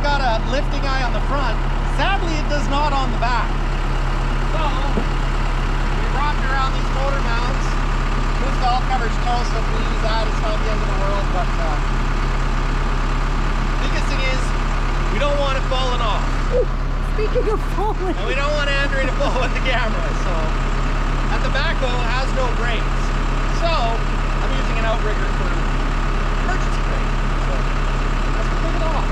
got a lifting eye on the front. Sadly, it does not on the back. So, we rocked around these motor mounts. This valve cover's close, so if we use that, it's not the end of the world. But biggest thing is, we don't want it falling off. Speaking of falling. And we don't want Andrea to fall with the camera, so. And the backhoe has no brakes. So, I'm using an outrigger for emergency brake. So, let's pick it off.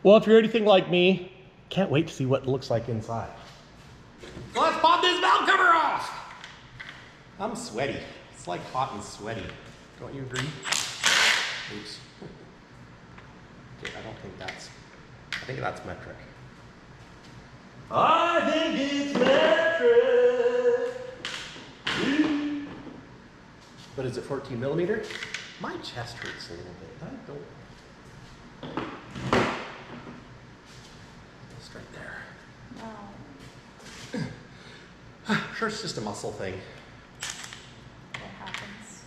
Well, if you're anything like me, Can't wait to see what it looks like inside. So let's pop this valve cover off. I'm sweaty. It's like hot and sweaty. Don't you agree? Oops. Okay, I think that's metric. I think it's metric. But is it 14 millimeter? My chest hurts a little bit. I don't. Just right there. No. Sure, it's just a muscle thing. What happens?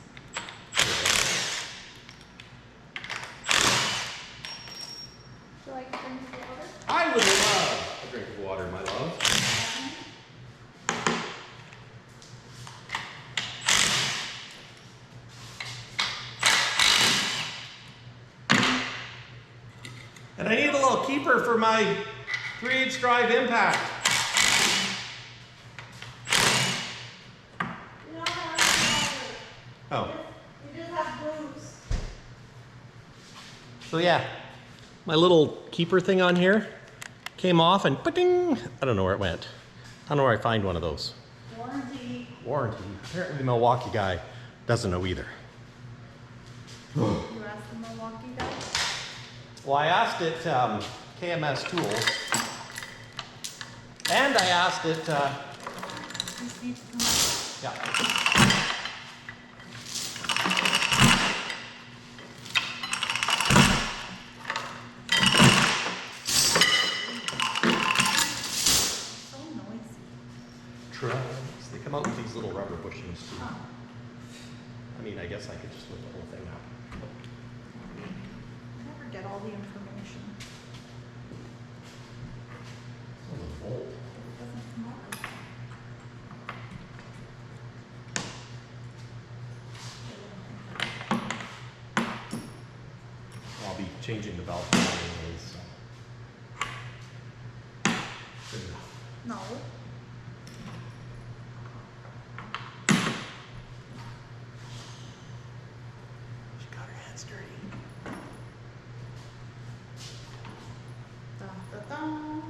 Do you like a drink of water? I would love a drink of water, my love. And I need a little keeper for my 3/8 drive impact. You don't have Oh. water. You just have booze. So yeah, my little keeper thing on here came off and pa-ding! I don't know where it went. I don't know where I find one of those. Warranty. Warranty. Apparently the Milwaukee guy doesn't know either. You asked the Milwaukee guy? Well, I asked it KMS Tools, and I asked it, This needs to come out. yeah. So noisy. Trucks. They come out with these little rubber bushings too. Oh. I mean, I guess I could just lift the whole thing up. Never get all the information. Oh, the bolt. It doesn't come out. I'll be changing the valve anyways, so. Good enough. No. She got her hands dirty. Dun, dun, dun.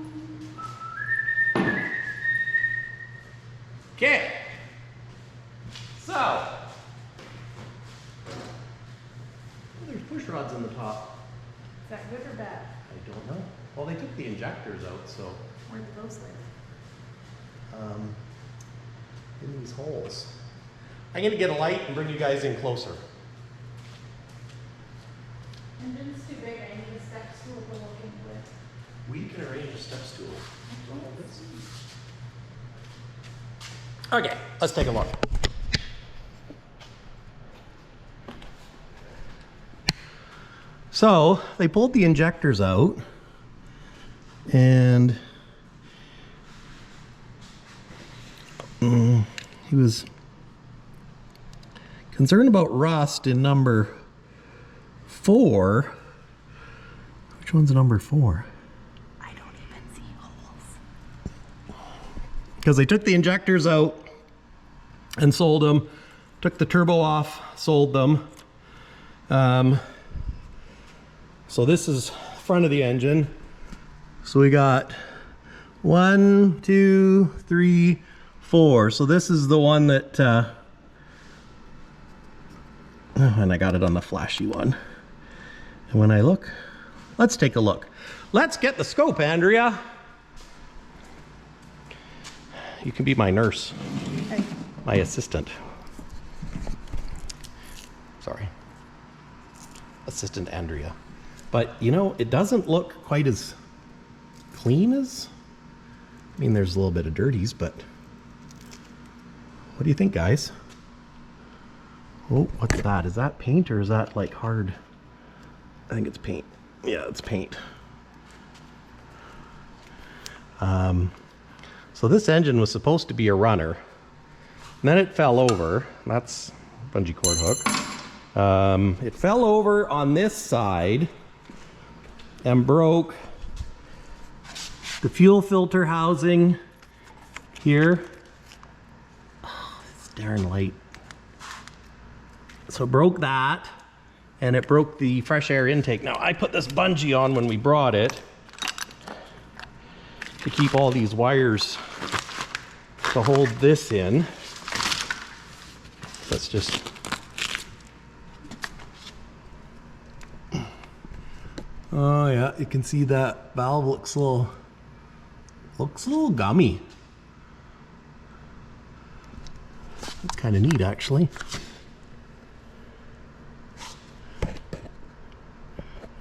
Okay. So. Oh, there's push rods on the top. Is that good or bad? I don't know. Well, they took the injectors out, so Where do those live? in these holes. I'm gonna get a light and bring you guys in closer. Engine's too big. I need a step stool to look into it. We can arrange a step stool. Okay, let's take a look. So they pulled the injectors out, and he was concerned about rust in number 4. Which one's number 4? I don't even see holes. Because they took the injectors out and sold them, took the turbo off, sold them. So this is front of the engine. So we got 1, 2, 3, 4. So this is the one that, and I got it on the flashy one. And when I look, let's take a look. Let's get the scope, Andrea. You can be my nurse, Hey. my assistant. Sorry. Assistant Andrea. But you know, it doesn't look quite as clean as, I mean, there's a little bit of dirties, but what do you think, guys? Oh, what's that? Is that paint or is that like hard? I think it's paint. Yeah, it's paint. So this engine was supposed to be a runner. And then it fell over. That's bungee cord hook. It fell over on this side and broke the fuel filter housing here. Oh, it's darn light. So it broke that, and it broke the fresh air intake. Now I put this bungee on when we brought it, to keep all these wires to hold this in. Let's just oh yeah, you can see that valve looks a little gummy. It's kind of neat actually. I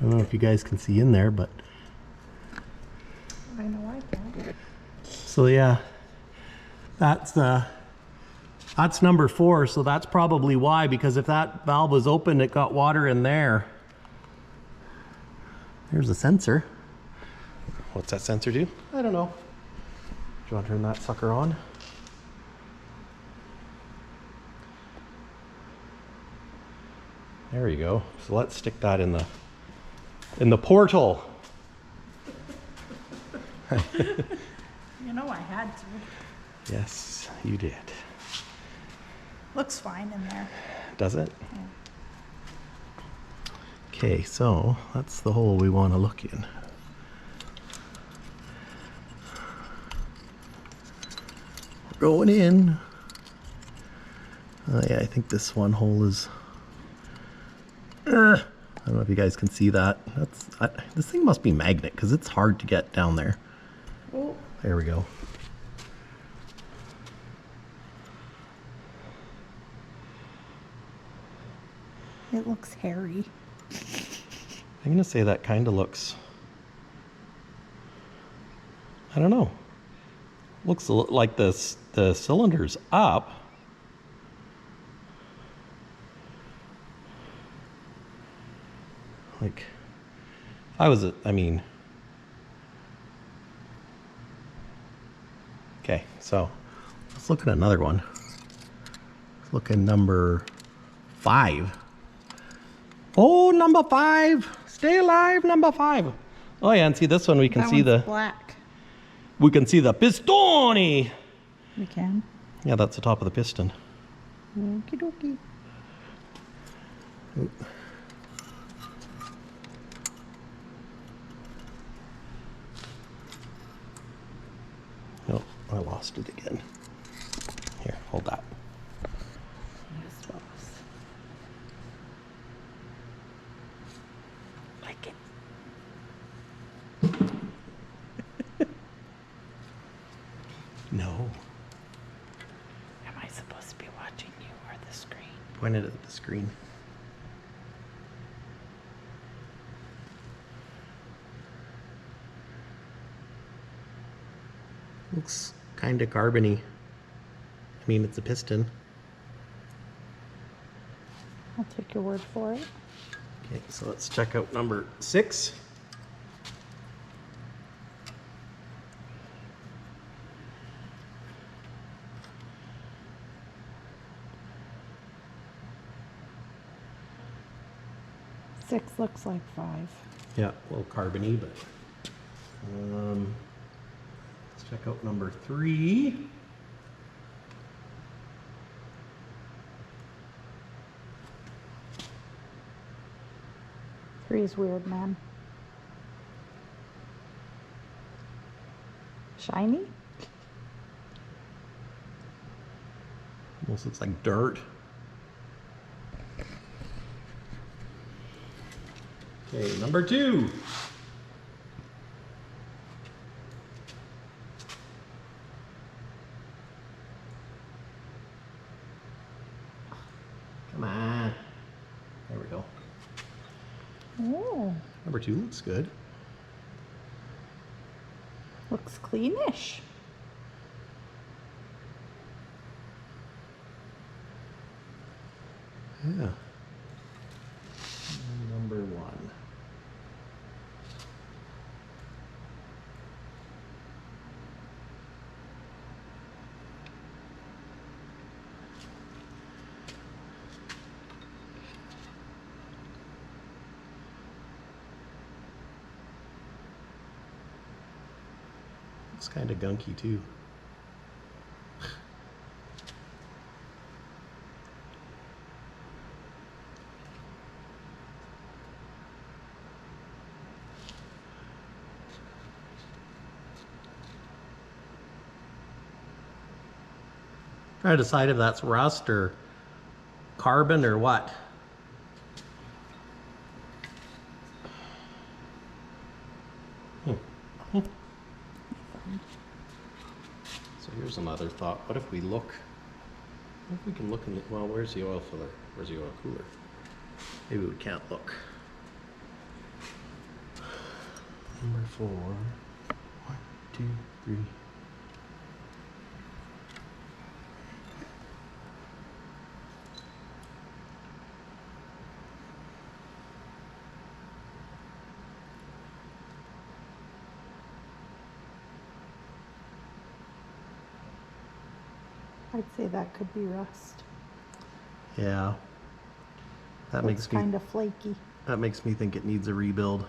don't know if you guys can see in there, but I know I can. so yeah, that's number 4, so that's probably why, because if that valve was open, it got water in there. There's a sensor. What's that sensor do? I don't know. Do you want to turn that sucker on? There you go. So let's stick that in the portal. You know I had to. Yes, you did. Looks fine in there. Does it? Yeah. Okay, so that's the hole we want to look in. We're going in. Oh yeah, I think this one hole is... I don't know if you guys can see that. This thing must be magnet because it's hard to get down there. Oh. There we go. It looks hairy. I'm gonna say that kind of looks, I don't know, looks like the cylinder's up. Like, I mean, okay, so let's look at another one. Let's look at number 5. Oh, number 5. Stay alive, number 5. Oh yeah, and see this one, we can see the black. We can see the pistone. We can. Yeah, that's the top of the piston. Okie dokie. Oop. Oh, I lost it again. Here, hold that. Yes, boss. Like it. No. Am I supposed to be watching you or the screen? Point it at the screen. Looks kind of carbony. I mean, it's a piston. I'll take your word for it. Okay, so let's check out number 6. Six looks like 5. Yeah, a little carbony, but let's check out number 3. Three is weird, man. Shiny? Almost looks like dirt. Okay, number 2. Come on. There we go. Oh, Number 2 looks good. looks cleanish. Yeah. And number 1. It's kind of gunky too. Trying to decide if that's rust or carbon or what. So here's another thought. What if we look? What if we can look in the, well, where's the oil filler? Where's the oil cooler? Maybe we can't look. Number 4. 1, 2, 3. I'd say that could be rust. Yeah. That makes It's kind of flaky. That makes me think it needs a rebuild.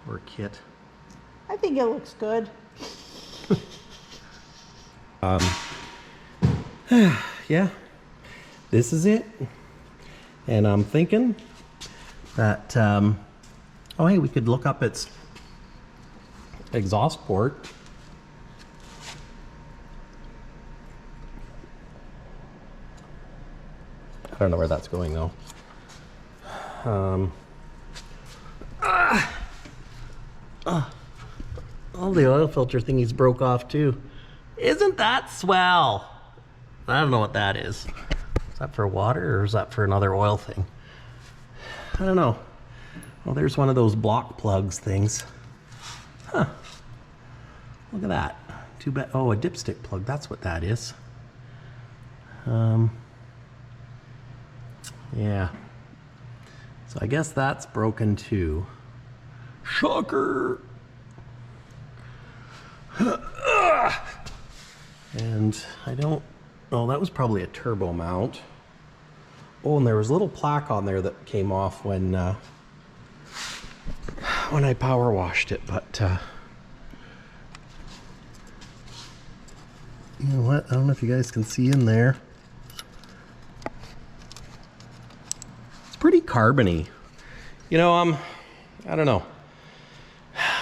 Or kit. I think it looks good. Yeah. This is it. And I'm thinking that oh hey, we could look up its exhaust port. I don't know where that's going though. All the oil filter thingies broke off too. Isn't that swell? I don't know what that is. Is that for water or is that for another oil thing? I don't know. Well, there's one of those block plugs things. Huh. Look at that. Too bad. Oh, a dipstick plug. That's what that is. Yeah. So I guess that's broken too. Shocker! And I don't, oh, that was probably a turbo mount. Oh, and there was a little plaque on there that came off when I power washed it, but you know what? I don't know if you guys can see in there. It's pretty carbony. You know, I don't know.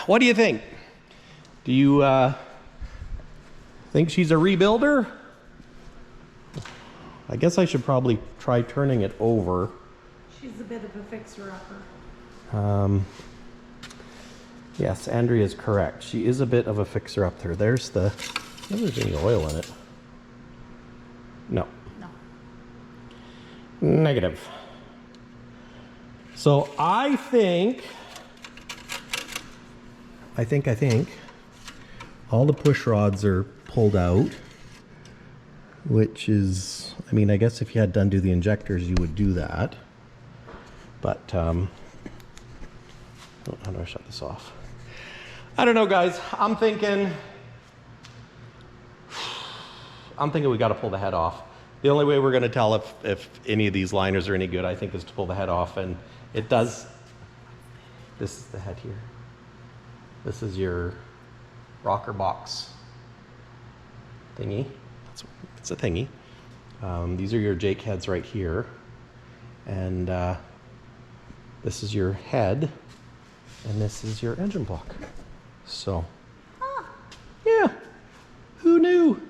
What do you think? Do you think she's a rebuilder? I guess I should probably try turning it over. She's a bit of a fixer-upper. Yes, Andrea is correct. She is a bit of a fixer-upper. There's the, I don't think there's any oil in it. No. No. Negative. So I think all the push rods are pulled out, which is, I mean, I guess if you had to undo the injectors, you would do that. But, oh, how do I shut this off? I don't know, guys. I'm thinking we got to pull the head off. The only way we're going to tell if any of these liners are any good, I think, is to pull the head off. And it does. This is the head here. This is your rocker box thingy. It's a thingy. These are your Jake heads right here. And this is your head. And this is your engine block. So, yeah, who knew?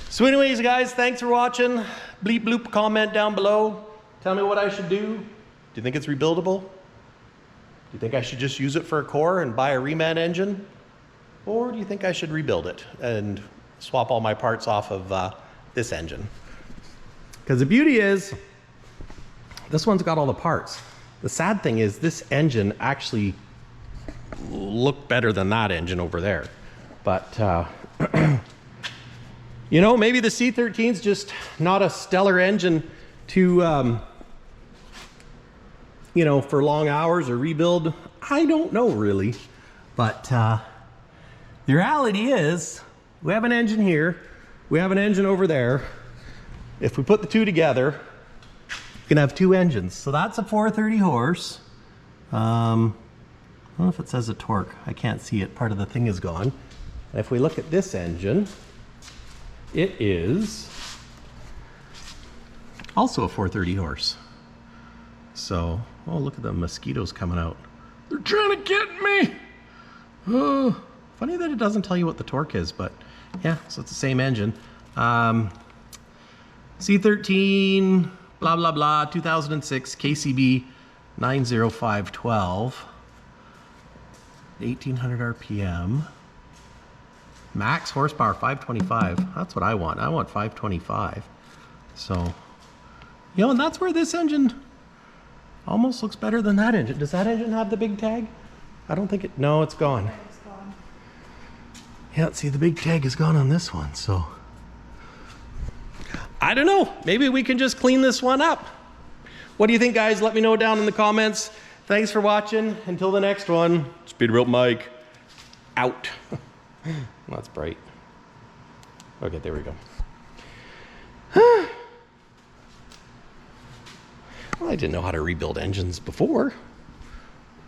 So anyways, guys, thanks for watching. Bleep bloop, comment down below. Tell me what I should do. Do you think it's rebuildable? Do you think I should just use it for a core and buy a reman engine? Or do you think I should rebuild it and swap all my parts off of this engine? Because the beauty is, this one's got all the parts. The sad thing is this engine actually looked better than that engine over there. But, you know, maybe the C13 is just not a stellar engine to, you know, for long hours or rebuild. I don't know really. But the reality is we have an engine here. We have an engine over there. If we put the two together, you can have two engines. So that's a 430 horse. I don't know if it says a torque. I can't see it. Part of the thing is gone. And if we look at this engine, it is also a 430 horse. So, oh, look at the mosquitoes coming out. They're trying to get me. Oh, funny that it doesn't tell you what the torque is, but yeah, so it's the same engine. C13, blah, blah, blah, 2006 KCB 90512, 1800 RPM. Max horsepower 525. That's what I want. I want 525. So, you know, and that's where this engine almost looks better than that engine. Does that engine have the big tag? I don't think it, no, it's gone. It's gone. Yeah, see, the big tag is gone on this one, so. I don't know. Maybe we can just clean this one up. What do you think, guys? Let me know down in the comments. Thanks for watching. Until the next one, it's Peterbilt Mike. Out. That's bright. Okay, there we go. Well, I didn't know how to rebuild engines before.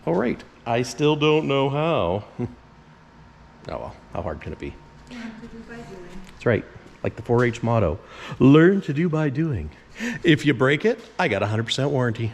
All right, I still don't know how. Oh well, how hard can it be? Learn to do by doing. That's right, like the 4-H motto. Learn to do by doing. If you break it, I got a 100% warranty.